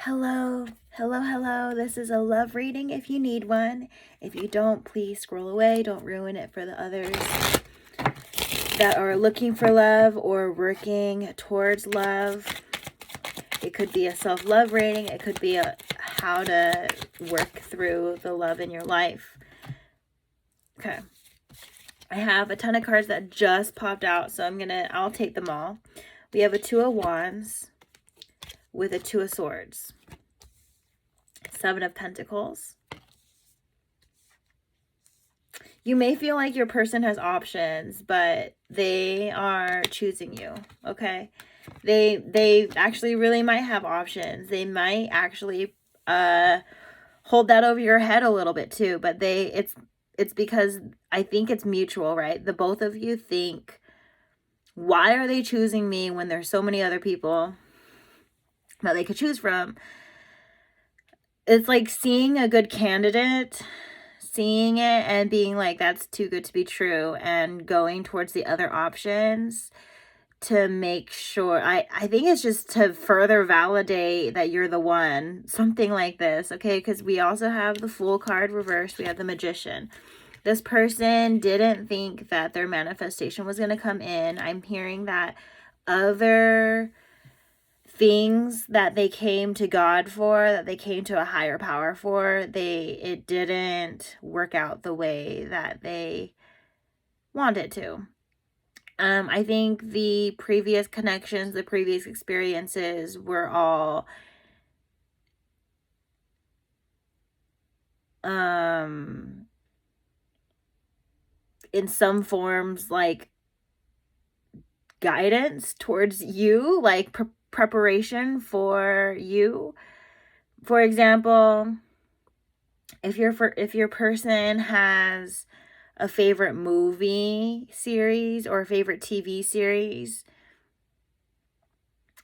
Hello, hello. This is a love reading if you need one. If you don't, please scroll away. Don't ruin it for the others that are looking for love or working towards love. It could be a self-love reading. It could be a how to work through the love in your life. Okay. I have a ton of cards that just popped out, so I'll take them all. We have a Two of Wands with a Two of Swords. Seven of Pentacles. You may feel like your person has options, but they are choosing you, okay? They actually really might have options. They might actually hold that over your head a little bit too, but it's because I think it's mutual, right? The both of you think, why are they choosing me when there's so many other people that they could choose from? It's like seeing a good candidate, seeing it and being like, that's too good to be true, and going towards the other options to make sure. I think it's just to further validate that you're the one, something like this, okay? Because we also have the Fool card reversed. We have the Magician. This person didn't think that their manifestation was going to come in. I'm hearing that other things that they came to God for, that they came to a higher power for, it didn't work out the way that they wanted to. I think the previous connections, the previous experiences were all in some forms like guidance towards you, like preparation for you. For example, if your person has a favorite movie series or a favorite TV series,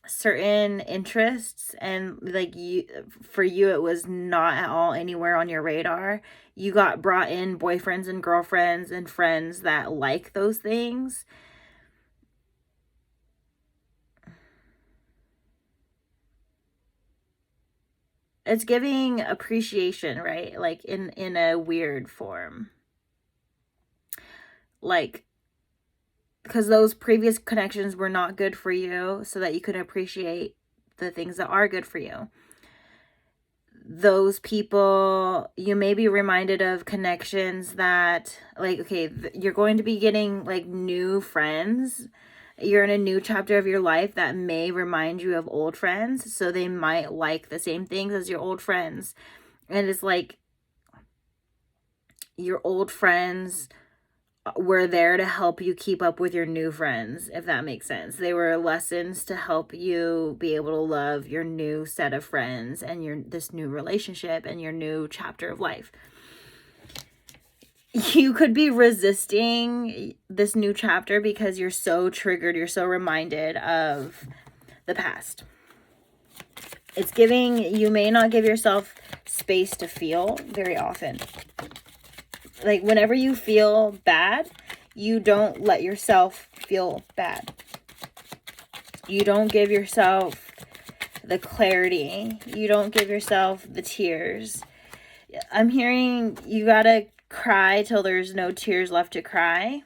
certain interests, and like for you it was not at all anywhere on your radar, you got brought in boyfriends and girlfriends and friends that like those things. It's giving appreciation, right? Like in a weird form, like because those previous connections were not good for you, so that you can appreciate the things that are good for you. Those people, you may be reminded of connections that, like, okay, you're going to be getting like new friends. You're in a new chapter of your life that may remind you of old friends, so they might like the same things as your old friends. And it's like your old friends were there to help you keep up with your new friends, if that makes sense. They were lessons to help you be able to love your new set of friends and this new relationship and your new chapter of life. You could be resisting this new chapter because you're so triggered, you're so reminded of the past. It's giving, you may not give yourself space to feel very often. Like whenever you feel bad, you don't let yourself feel bad. You don't give yourself the clarity. You don't give yourself the tears. I'm hearing you gotta cry till there's no tears left to cry.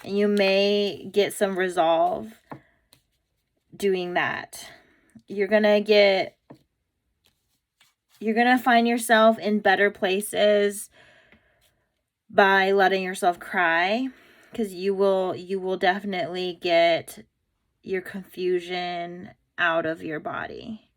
And you may get some resolve doing that. You're gonna find yourself in better places by letting yourself cry, because you will definitely get your confusion out of your body.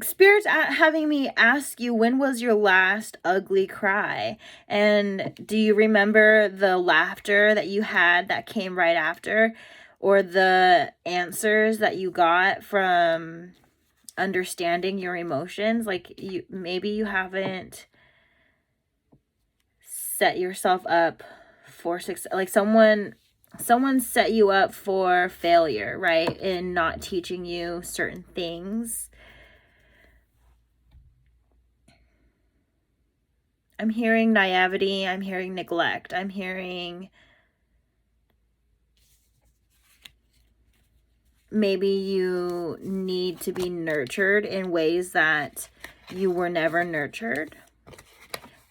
Spirit's having me ask you, when was your last ugly cry? And do you remember the laughter that you had that came right after, or the answers that you got from understanding your emotions? Like maybe you haven't set yourself up for success. Like someone set you up for failure, right? In not teaching you certain things. I'm hearing naivety. I'm hearing neglect. I'm hearing maybe you need to be nurtured in ways that you were never nurtured.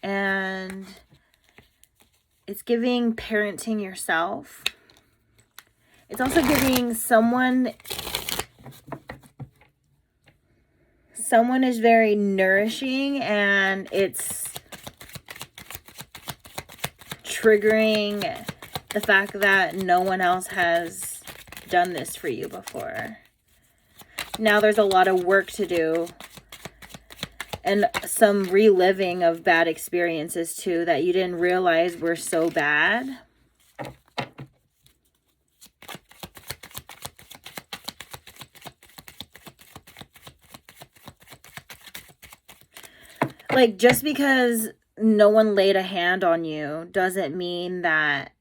And it's giving parenting yourself. It's also giving someone is very nourishing, and it's triggering the fact that no one else has done this for you before. Now there's a lot of work to do, and some reliving of bad experiences too that you didn't realize were so bad. Like, just because no one laid a hand on you doesn't mean that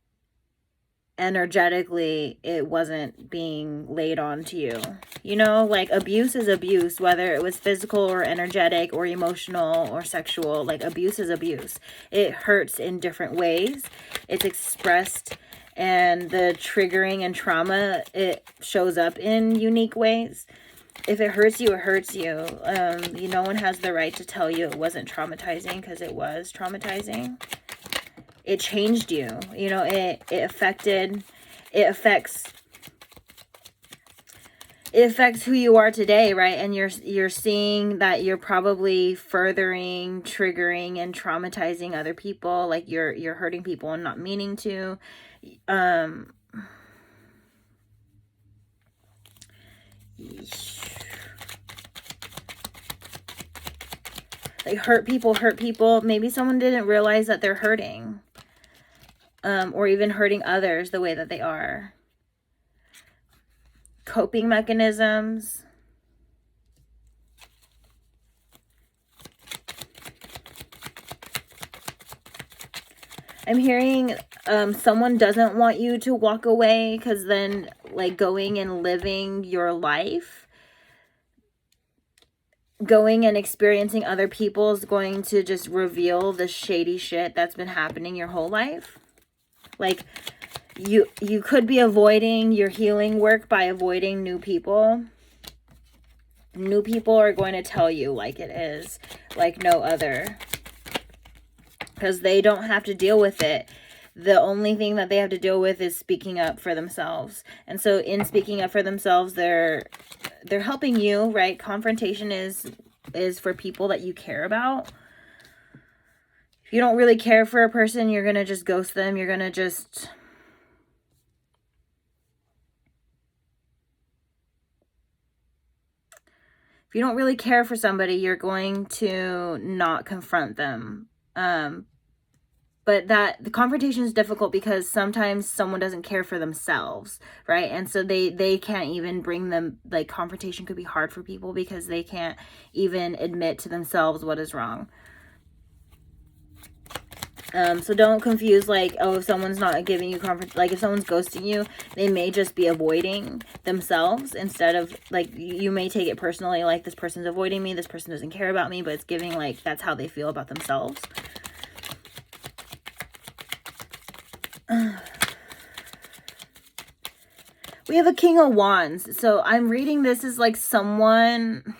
energetically it wasn't being laid on to you. You know, like, abuse is abuse, whether it was physical or energetic or emotional or sexual. Like, abuse is abuse. It hurts in different ways. It's expressed, and the triggering and trauma, it shows up in unique ways. If it hurts you, it hurts you. No one has the right to tell you it wasn't traumatizing, because it was traumatizing. It changed you. You know, it affects who you are today, right? And you're seeing that you're probably furthering, triggering, and traumatizing other people. Like, you're hurting people and not meaning to. Like, hurt people. Maybe someone didn't realize that they're hurting. Or even hurting others the way that they are. Coping mechanisms. I'm hearing someone doesn't want you to walk away, because then, like, going and living your life, going and experiencing other people is going to just reveal the shady shit that's been happening your whole life. Like, you could be avoiding your healing work by avoiding new people. New people are going to tell you like it is, like no other, because they don't have to deal with it. The only thing that they have to deal with is speaking up for themselves. And so in speaking up for themselves, they're helping you, right? Confrontation is for people that you care about. If you don't really care for a person, you're going to just ghost them. You're going to just... If you don't really care for somebody, you're going to not confront them. But the confrontation is difficult because sometimes someone doesn't care for themselves, right? And so they can't even bring them, like, confrontation could be hard for people because they can't even admit to themselves what is wrong. So don't confuse, like, oh, if someone's not giving you like, if someone's ghosting you, they may just be avoiding themselves instead of, like, you may take it personally, like, this person's avoiding me, this person doesn't care about me, but it's giving, like, that's how they feel about themselves. We have a King of Wands. So I'm reading this as, like, someone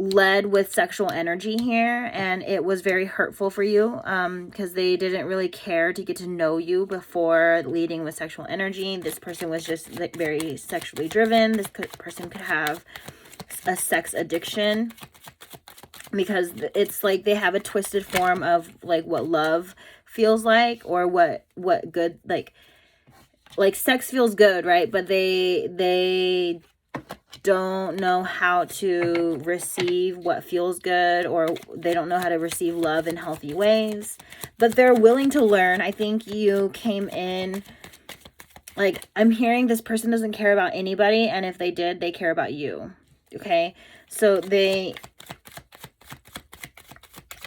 led with sexual energy here, and it was very hurtful for you because they didn't really care to get to know you before leading with sexual energy. This person was just, like, very sexually driven. This person could have a sex addiction because it's like they have a twisted form of, like, what love feels like, or what good, like sex feels good, right? But they don't know how to receive what feels good, or they don't know how to receive love in healthy ways, but they're willing to learn. I think you came in, like, I'm hearing this person doesn't care about anybody, and if they did, they care about you. Okay, so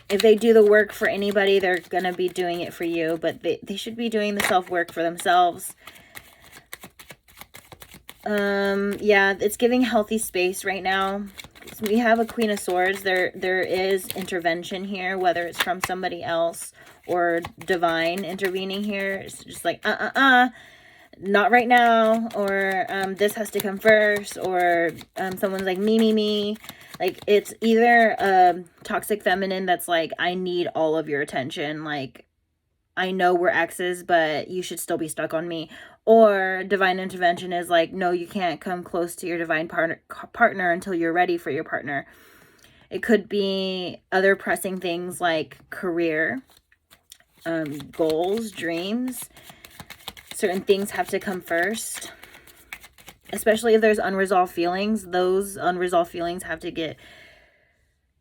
if they do the work for anybody, they're gonna be doing it for you, but they should be doing the self-work for themselves. Yeah, it's giving healthy space right now. So we have a Queen of Swords. There is intervention here, whether it's from somebody else or divine intervening here. It's just like, not right now, or this has to come first, or someone's like me. Like, it's either toxic feminine that's like, I need all of your attention, like, I know we're exes, but you should still be stuck on me. Or divine intervention is like, no, you can't come close to your divine partner until you're ready for your partner. It could be other pressing things like career, goals, dreams. Certain things have to come first. Especially if there's unresolved feelings. Those unresolved feelings have to get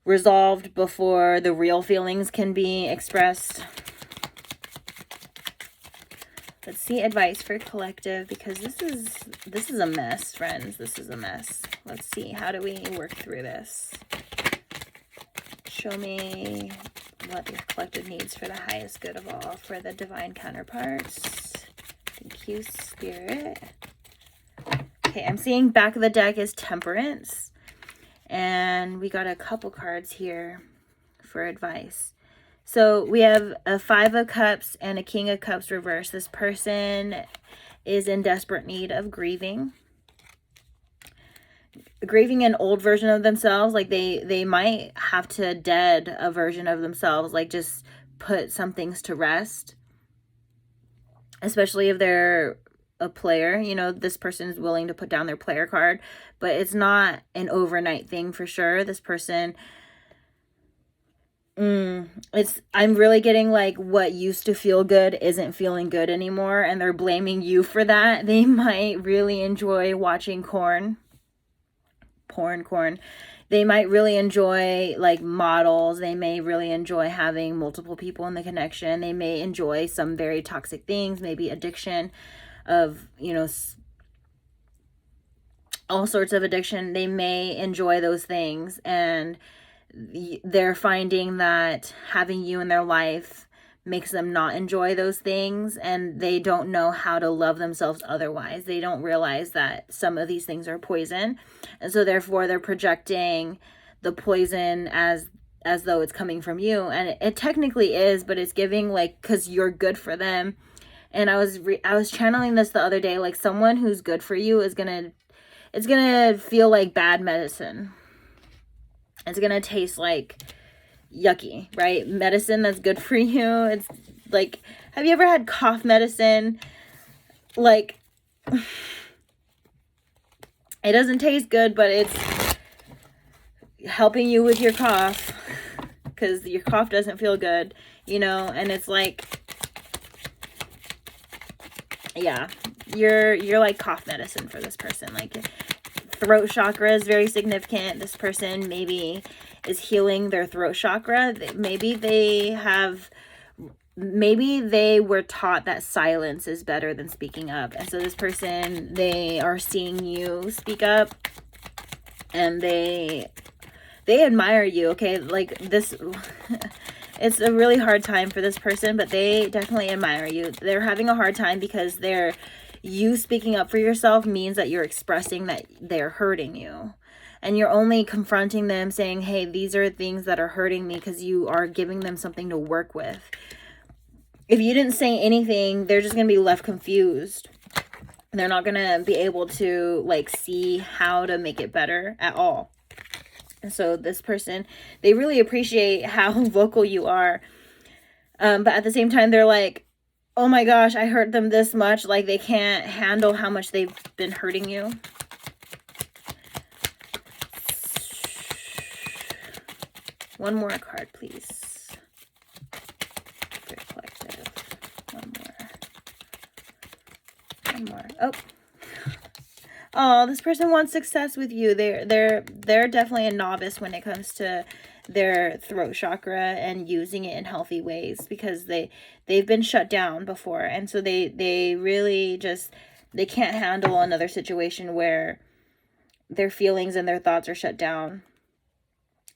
resolved before the real feelings can be expressed. Let's see advice for collective, because this is a mess, friends. This is a mess. Let's see, how do we work through this? Show me what the collective needs for the highest good of all, for the divine counterparts. Thank you, Spirit. Okay, I'm seeing back of the deck is Temperance. And we got a couple cards here for advice. So we have a 5 of Cups and a King of Cups reversed. This person is in desperate need of grieving. Grieving an old version of themselves. Like they might have to dead a version of themselves. Like just put some things to rest. Especially if they're a player. You know, this person is willing to put down their player card. But it's not an overnight thing for sure. This person... I'm really getting like what used to feel good isn't feeling good anymore, and they're blaming you for that. They might really enjoy watching porn. They might really enjoy like models. They may really enjoy having multiple people in the connection. They may enjoy some very toxic things, maybe addiction of, you know, all sorts of addiction. They may enjoy those things, and they're finding that having you in their life makes them not enjoy those things, and they don't know how to love themselves otherwise. They don't realize that some of these things are poison, and so therefore they're projecting the poison as though it's coming from you, and it technically is, but it's giving like, because you're good for them. And I was channeling this the other day, like someone who's good for you is gonna feel like bad medicine. It's going to taste like yucky, right? Medicine that's good for you. It's like, have you ever had cough medicine? Like, it doesn't taste good, but it's helping you with your cough because your cough doesn't feel good, you know? And it's like, yeah, you're like cough medicine for this person. Like, throat chakra is very significant. This person maybe is healing their throat chakra. Maybe they were taught that silence is better than speaking up. And so this person, they are seeing you speak up, and they admire you, okay? Like this, it's a really hard time for this person, but they definitely admire you. They're having a hard time because you speaking up for yourself means that you're expressing that they're hurting you. And you're only confronting them saying, hey, these are things that are hurting me, because you are giving them something to work with. If you didn't say anything, they're just going to be left confused. They're not going to be able to like see how to make it better at all. And so this person, they really appreciate how vocal you are. But at the same time, they're like, oh my gosh, I hurt them this much. Like, they can't handle how much they've been hurting you. One more card, please. For collective. One more. Oh, this person wants success with you. They're definitely a novice when it comes to their throat chakra and using it in healthy ways, because they've been shut down before, and so they really just, they can't handle another situation where their feelings and their thoughts are shut down.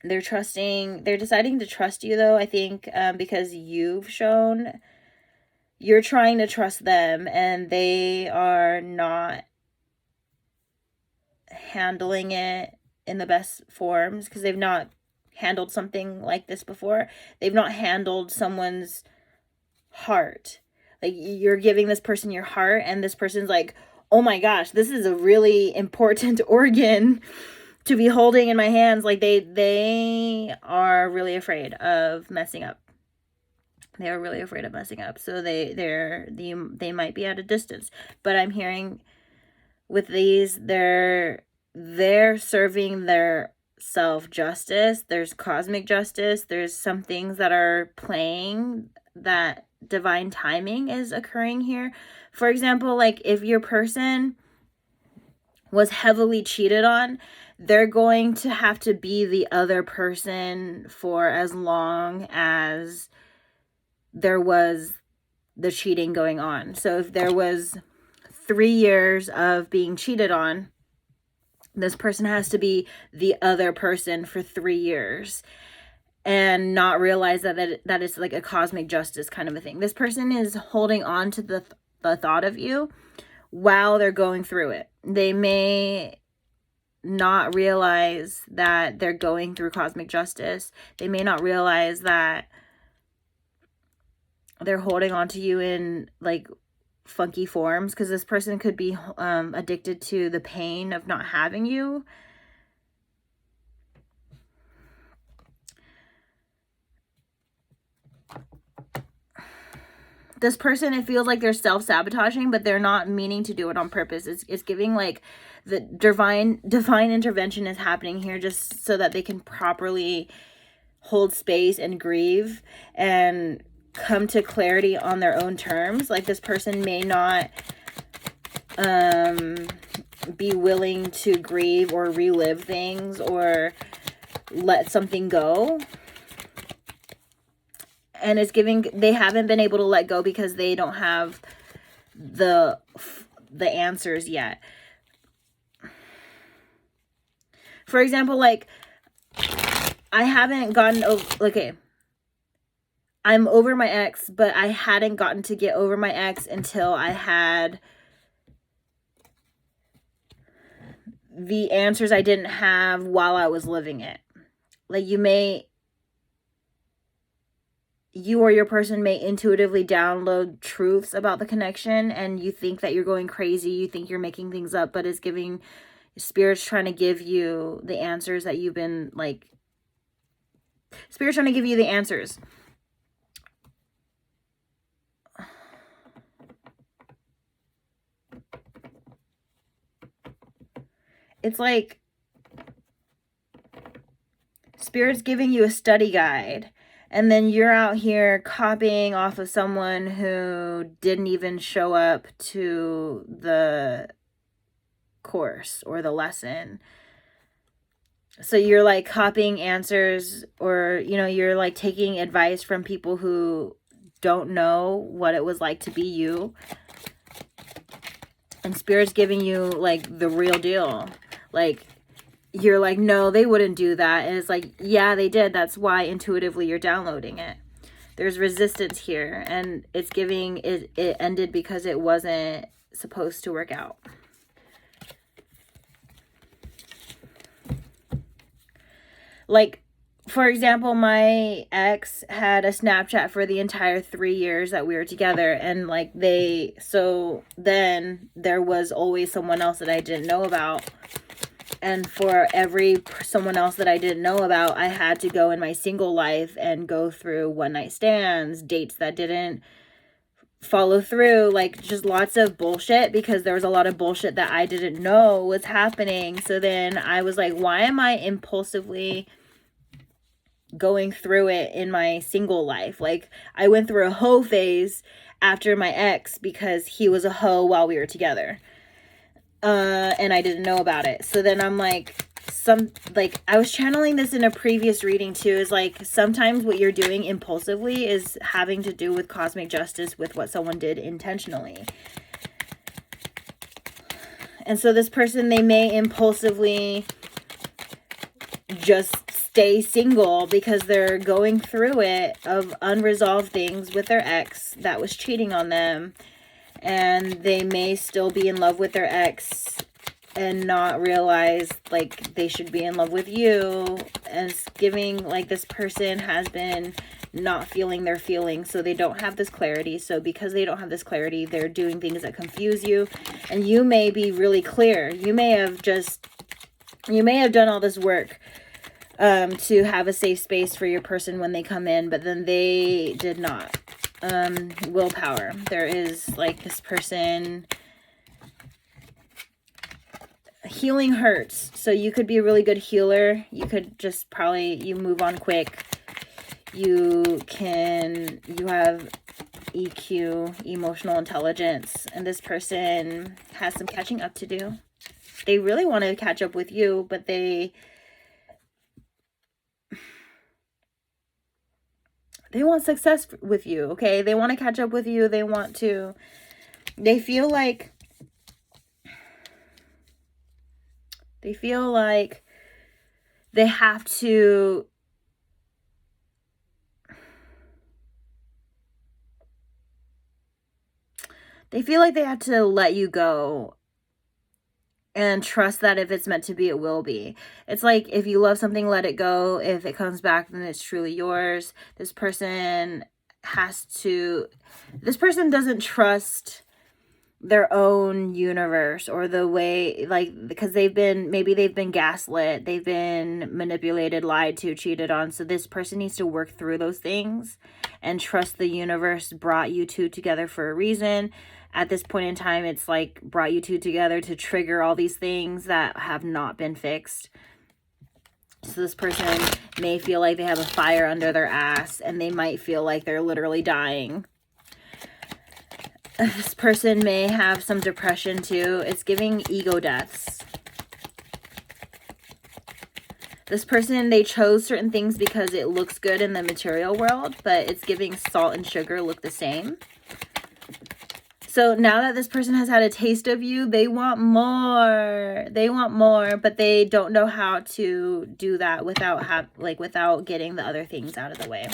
They're deciding to trust you though, I think, because you're trying to trust them, and they are not handling it in the best forms because they've not handled something like this before. They've not handled someone's heart. Like, you're giving this person your heart, and this person's like, oh my gosh, this is a really important organ to be holding in my hands. Like, they are really afraid of messing up. They are really afraid of messing up. So they might be at a distance. But I'm hearing with these, they're serving their self-justice. There's cosmic justice. There's some things that are playing, that divine timing is occurring here. For example, like, if your person was heavily cheated on, they're going to have to be the other person for as long as there was the cheating going on. So if there was 3 years of being cheated on, this person has to be the other person for 3 years and not realize that is like a cosmic justice kind of a thing. This person is holding on to the thought of you while they're going through it. They may not realize that they're going through cosmic justice. They may not realize that they're holding on to you in like funky forms, because this person could be addicted to the pain of not having you. This person, it feels like they're self-sabotaging, but they're not meaning to do it on purpose. It's giving like the divine intervention is happening here, just so that they can properly hold space and grieve and come to clarity on their own terms. Like, this person may not be willing to grieve or relive things or let something go. And it's giving, they haven't been able to let go because they don't have the answers yet. For example, like, I haven't gotten over, okay, I'm over my ex, but I hadn't gotten to get over my ex until I had the answers I didn't have while I was living it. Like, you or your person may intuitively download truths about the connection, and you think that you're going crazy. You think you're making things up, but it's giving, Spirit's trying to give you the answers that you've been, like, Spirit's trying to give you the answers. It's like Spirit's giving you a study guide, and then you're out here copying off of someone who didn't even show up to the course or the lesson. So you're like copying answers, or, you know, you're like taking advice from people who don't know what it was like to be you. And Spirit's giving you like the real deal. Like, you're like, no, they wouldn't do that. And it's like, yeah, they did. That's why intuitively you're downloading it. There's resistance here, and it's giving it ended because it wasn't supposed to work out. Like, for example, my ex had a Snapchat for the entire 3 years that we were together, and like so then there was always someone else that I didn't know about. And for every someone else that I didn't know about, I had to go in my single life and go through one night stands, dates that didn't follow through, like just lots of bullshit, because there was a lot of bullshit that I didn't know was happening. So then I was like, why am I impulsively going through it in my single life? Like, I went through a hoe phase after my ex because he was a hoe while we were together. And I didn't know about it. So then I'm like, I was channeling this in a previous reading too, is like, sometimes what you're doing impulsively is having to do with cosmic justice with what someone did intentionally. And so this person, they may impulsively just stay single because they're going through it of unresolved things with their ex that was cheating on them. And they may still be in love with their ex and not realize like they should be in love with you. And it's giving like this person has been not feeling their feelings. So they don't have this clarity. So because they don't have this clarity, they're doing things that confuse you. And you may be really clear. You may have done all this work to have a safe space for your person when they come in, but then they did not. Willpower. There is like this person, healing hurts. So you could be a really good healer. You could just you move on quick. You have EQ, emotional intelligence, and this person has some catching up to do. They really want to catch up with you, but they want success with you, okay? They want to catch up with you. They feel like they have to let you go and trust that if it's meant to be, it will be. It's like, if you love something, let it go. If it comes back, then it's truly yours. This person doesn't trust their own universe or the way, like, because maybe they've been gaslit, they've been manipulated, lied to, cheated on. So this person needs to work through those things and trust the universe brought you two together for a reason. At this point in time, it's like brought you two together to trigger all these things that have not been fixed. So this person may feel like they have a fire under their ass, and they might feel like they're literally dying. This person may have some depression too. It's giving ego deaths. This person, they chose certain things because it looks good in the material world, but it's giving salt and sugar look the same. So now that this person has had a taste of you, they want more. They want more, but they don't know how to do that without getting the other things out of the way.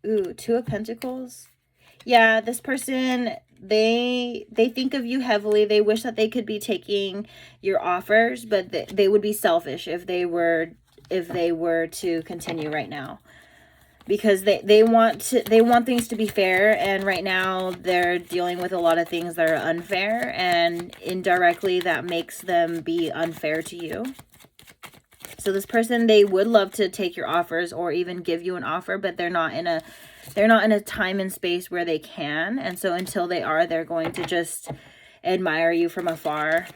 Ooh, Two of Pentacles. Yeah, this person, they think of you heavily. They wish that they could be taking your offers, but they would be selfish if they were to continue right now, because they want things to be fair, and right now they're dealing with a lot of things that are unfair, and indirectly that makes them be unfair to you. So this person, they would love to take your offers or even give you an offer, but they're not in a time and space where they can. And so until they are, they're going to just admire you from afar.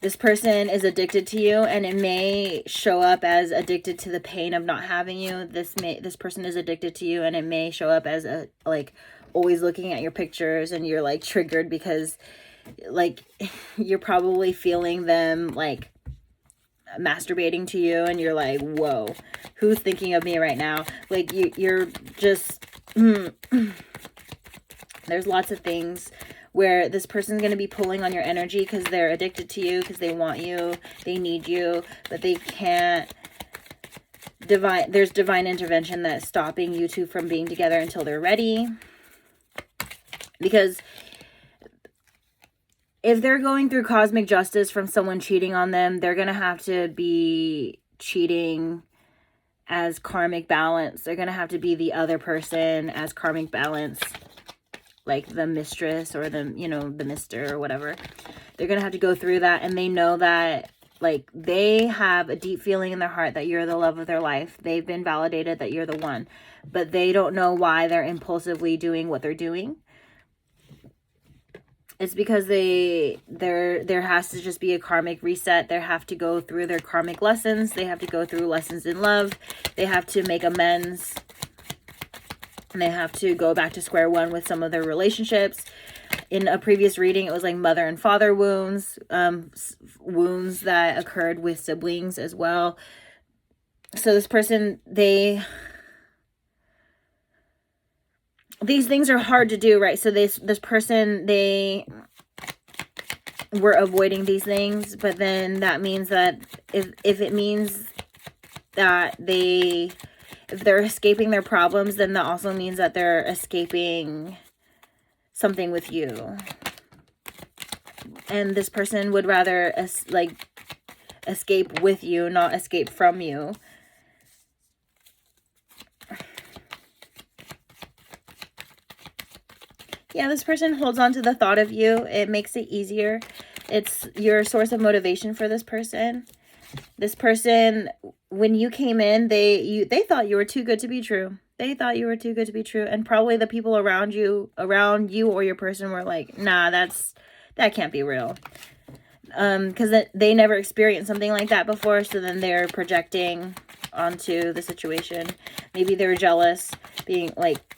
This person is addicted to you, and it may show up as addicted to the pain of not having you. This person is addicted to you, and it may show up as always looking at your pictures, and you're like triggered because like you're probably feeling them like masturbating to you, and you're like, whoa, who's thinking of me right now? Like you're just there's lots of things where this person's going to be pulling on your energy because they're addicted to you, because they want you, they need you, but they can't. There's divine intervention that's stopping you two from being together until they're ready. Because if they're going through cosmic justice from someone cheating on them, they're going to have to be cheating as karmic balance. They're going to have to be the other person as karmic balance, like the mistress or the mister or whatever. They're going to have to go through that, and they know that like they have a deep feeling in their heart that you're the love of their life. They've been validated that you're the one, but they don't know why they're impulsively doing what they're doing. It's because there has to just be a karmic reset. They have to go through their karmic lessons. They have to go through lessons in love. They have to make amends. And they have to go back to square one with some of their relationships. In a previous reading, it was like mother and father wounds, wounds that occurred with siblings as well. So this person, these things are hard to do, right? So this person, they were avoiding these things, but then that means that if it means that if they're escaping their problems, then that also means that they're escaping something with you. and this person would rather like escape with you, not escape from you. Yeah, this person holds on to the thought of you. It makes it easier. It's your source of motivation for this person. This person, when you came in, they thought you were too good to be true. They thought you were too good to be true. And probably the people around you or your person were like, nah, that can't be real. Because they never experienced something like that before. So then they're projecting onto the situation. Maybe they were jealous, being like,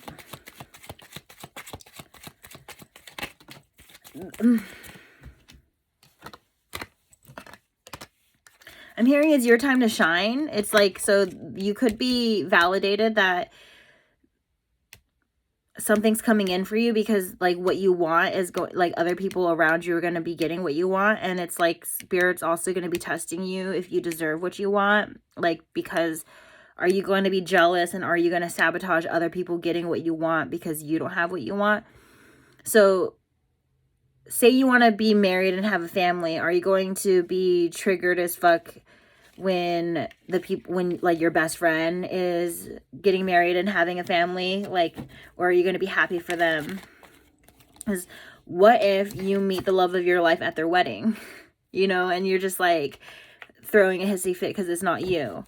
I'm hearing it's your time to shine. It's like, so you could be validated that something's coming in for you, because like what you want is going, like other people around you are going to be getting what you want. And it's like Spirit's also going to be testing you if you deserve what you want. Like, because are you going to be jealous, and are you going to sabotage other people getting what you want because you don't have what you want? So say you want to be married and have a family. Are you going to be triggered as fuck when like your best friend is getting married and having a family? Like, or are you going to be happy for them? Because what if you meet the love of your life at their wedding, you know, and you're just like throwing a hissy fit because it's not you?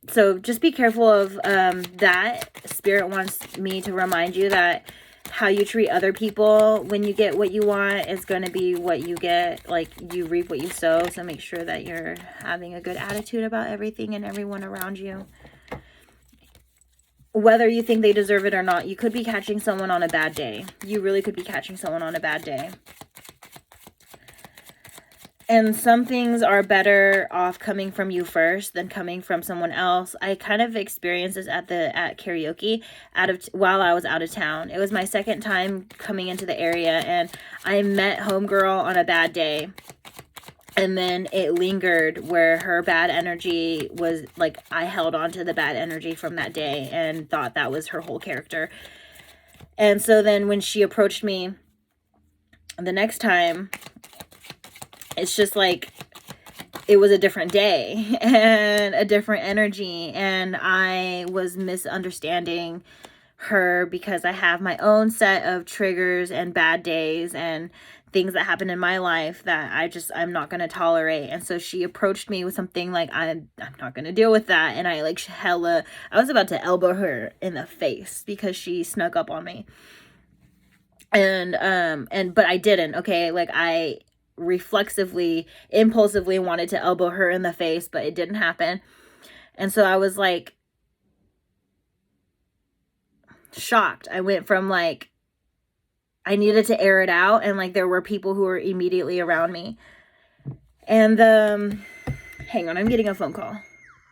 So just be careful of that. Spirit wants me to remind you that how you treat other people when you get what you want is going to be what you get. Like, you reap what you sow. So make sure that you're having a good attitude about everything and everyone around you. Whether you think they deserve it or not, you could be catching someone on a bad day. You really could be catching someone on a bad day. And some things are better off coming from you first than coming from someone else. I kind of experienced this at karaoke while I was out of town. It was my second time coming into the area, and I met homegirl on a bad day. And then it lingered where her bad energy was like, I held on to the bad energy from that day and thought that was her whole character. And so then when she approached me the next time, it's just like, it was a different day and a different energy. And I was misunderstanding her because I have my own set of triggers and bad days and things that happen in my life that I'm not going to tolerate. And so she approached me with something like, I'm not going to deal with that. And I like I was about to elbow her in the face because she snuck up on me. But I didn't. Okay. Like, I reflexively, impulsively wanted to elbow her in the face, but it didn't happen. And so I was like shocked. I went from like, I needed to air it out, and like there were people who were immediately around me. And hang on, I'm getting a phone call.